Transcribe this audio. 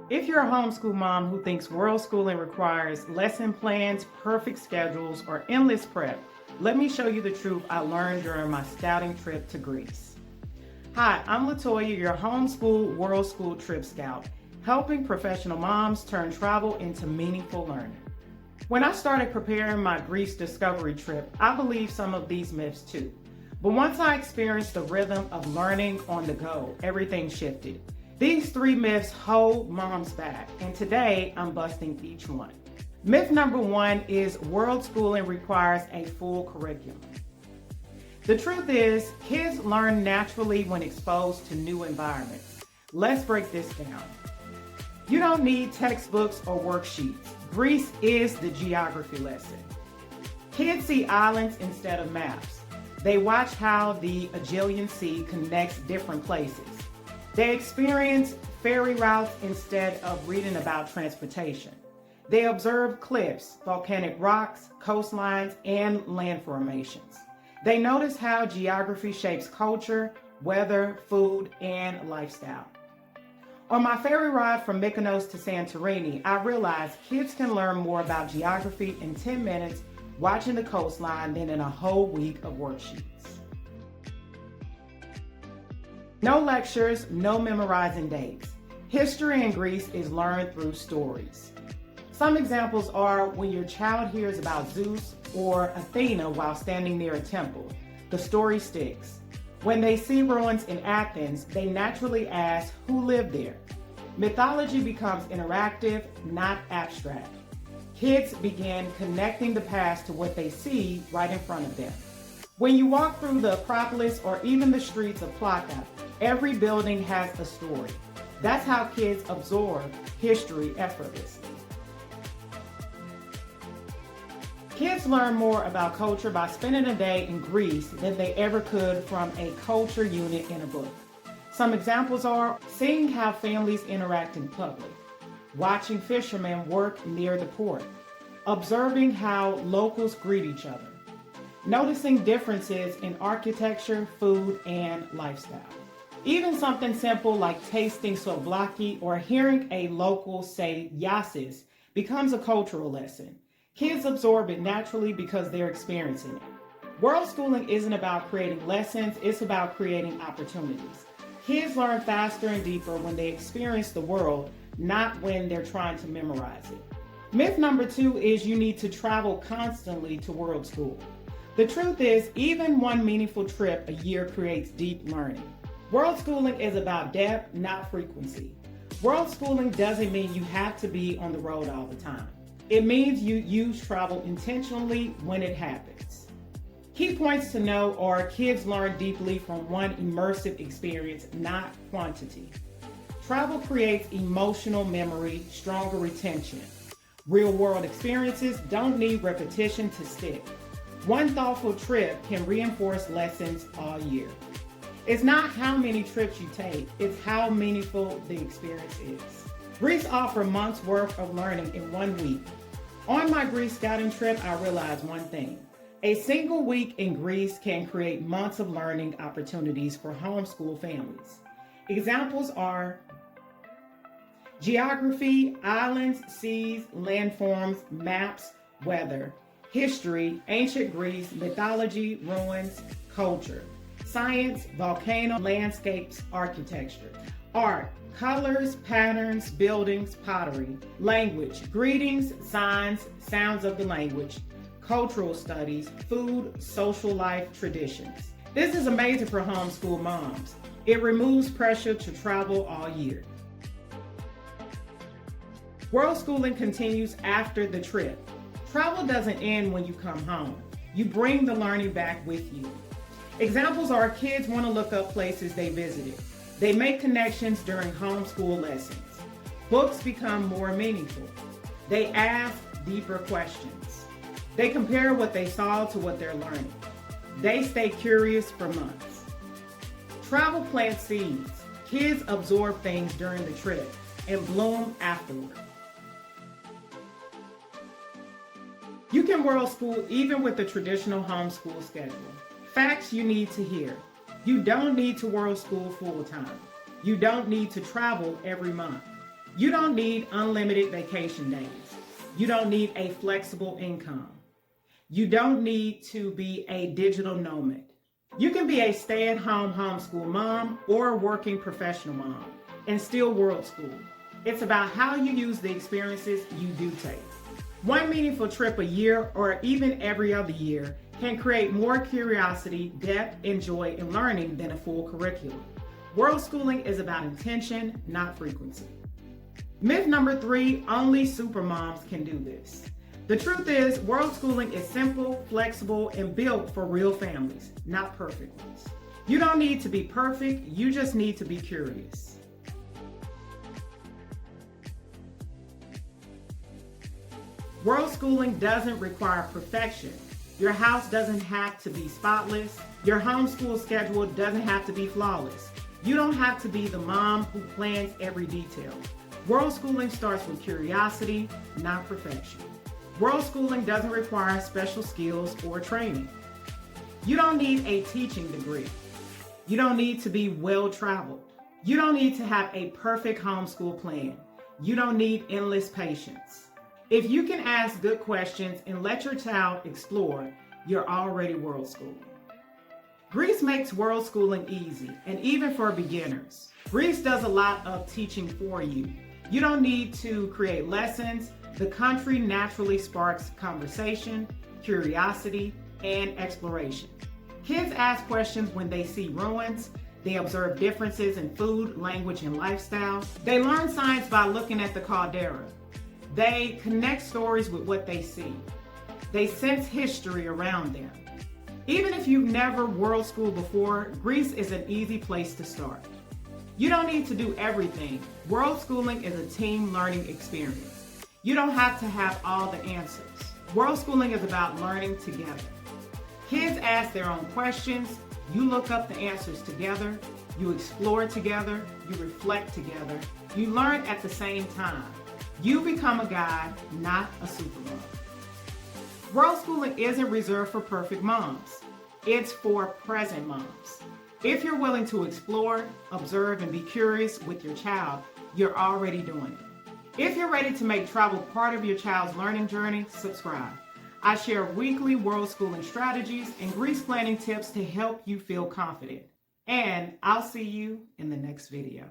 If you're a homeschool mom who thinks world schooling requires lesson plans, perfect schedules, or endless prep, let me show you the truth I learned during my scouting trip to Greece. Hi, I'm LaToya, your homeschool world school trip scout, helping professional moms turn travel into meaningful learning. When I started preparing my Greece discovery trip, I believed some of these myths too. But once I experienced the rhythm of learning on the go, everything shifted. These three myths hold moms back, and today I'm busting each one. Myth number one is world schooling requires a full curriculum. The truth is, kids learn naturally when exposed to new environments. Let's break this down. You don't need textbooks or worksheets. Greece is the geography lesson. Kids see islands instead of maps. They watch how the Aegean Sea connects different places. They experience ferry routes instead of reading about transportation. They observe cliffs, volcanic rocks, coastlines, and land formations. They notice how geography shapes culture, weather, food, and lifestyle. On my ferry ride from Mykonos to Santorini, I realized kids can learn more about geography in 10 minutes watching the coastline than in a whole week of worksheets. No lectures, no memorizing dates. History in Greece is learned through stories. Some examples are when your child hears about Zeus or Athena while standing near a temple, the story sticks. When they see ruins in Athens, they naturally ask who lived there. Mythology becomes interactive, not abstract. Kids begin connecting the past to what they see right in front of them. When you walk through the Acropolis or even the streets of Plaka, every building has a story. That's how kids absorb history effortlessly. Kids learn more about culture by spending a day in Greece than they ever could from a culture unit in a book. Some examples are seeing how families interact in public, watching fishermen work near the port, observing how locals greet each other, noticing differences in architecture, food, and lifestyle. Even something simple like tasting souvlaki or hearing a local say yasis becomes a cultural lesson. Kids absorb it naturally because they're experiencing it. World schooling isn't about creating lessons, it's about creating opportunities. Kids learn faster and deeper when they experience the world, not when they're trying to memorize it. Myth number two is you need to travel constantly to world school. The truth is, even one meaningful trip a year creates deep learning. World schooling is about depth, not frequency. World schooling doesn't mean you have to be on the road all the time. It means you use travel intentionally when it happens. Key points to know are kids learn deeply from one immersive experience, not quantity. Travel creates emotional memory, stronger retention. Real-world experiences don't need repetition to stick. One thoughtful trip can reinforce lessons all year. It's not how many trips you take, it's how meaningful the experience is. Greece offers months' worth of learning in 1 week. On my Greece scouting trip, I realized one thing. A single week in Greece can create months of learning opportunities for homeschool families. Examples are geography, islands, seas, landforms, maps, weather, history, ancient Greece, mythology, ruins, culture, science, volcano, landscapes, architecture, art, colors, patterns, buildings, pottery, language, greetings, signs, sounds of the language, cultural studies, food, social life, traditions. This is amazing for homeschool moms. It removes pressure to travel all year. World schooling continues after the trip. Travel doesn't end when you come home. You bring the learning back with you. Examples are kids want to look up places they visited. They make connections during homeschool lessons. Books become more meaningful. They ask deeper questions. They compare what they saw to what they're learning. They stay curious for months. Travel plants seeds. Kids absorb things during the trip and bloom afterward. You can world school even with the traditional homeschool schedule. Facts you need to hear. You don't need to world school full time. You don't need to travel every month. You don't need unlimited vacation days. You don't need a flexible income. You don't need to be a digital nomad. You can be a stay-at-home homeschool mom or a working professional mom and still world school. It's about how you use the experiences you do take. One meaningful trip a year or even every other year can create more curiosity, depth, and joy in learning than a full curriculum. World schooling is about intention, not frequency. Myth number 3, only super moms can do this. The truth is, world schooling is simple, flexible, and built for real families, not perfect ones. You don't need to be perfect, you just need to be curious. World schooling doesn't require perfection. Your house doesn't have to be spotless. Your homeschool schedule doesn't have to be flawless. You don't have to be the mom who plans every detail. World schooling starts with curiosity, not perfection. World schooling doesn't require special skills or training. You don't need a teaching degree. You don't need to be well-traveled. You don't need to have a perfect homeschool plan. You don't need endless patience. If you can ask good questions and let your child explore, you're already world schooling. Greece makes world schooling easy, and even for beginners. Greece does a lot of teaching for you. You don't need to create lessons. The country naturally sparks conversation, curiosity, and exploration. Kids ask questions when they see ruins. They observe differences in food, language, and lifestyle. They learn science by looking at the caldera. They connect stories with what they see. They sense history around them. Even if you've never world schooled before, Greece is an easy place to start. You don't need to do everything. World schooling is a team learning experience. You don't have to have all the answers. World schooling is about learning together. Kids ask their own questions. You look up the answers together. You explore together. You reflect together. You learn at the same time. You become a guide, not a supermom. World schooling isn't reserved for perfect moms. It's for present moms. If you're willing to explore, observe, and be curious with your child, you're already doing it. If you're ready to make travel part of your child's learning journey, subscribe. I share weekly world schooling strategies and Greece planning tips to help you feel confident. And I'll see you in the next video.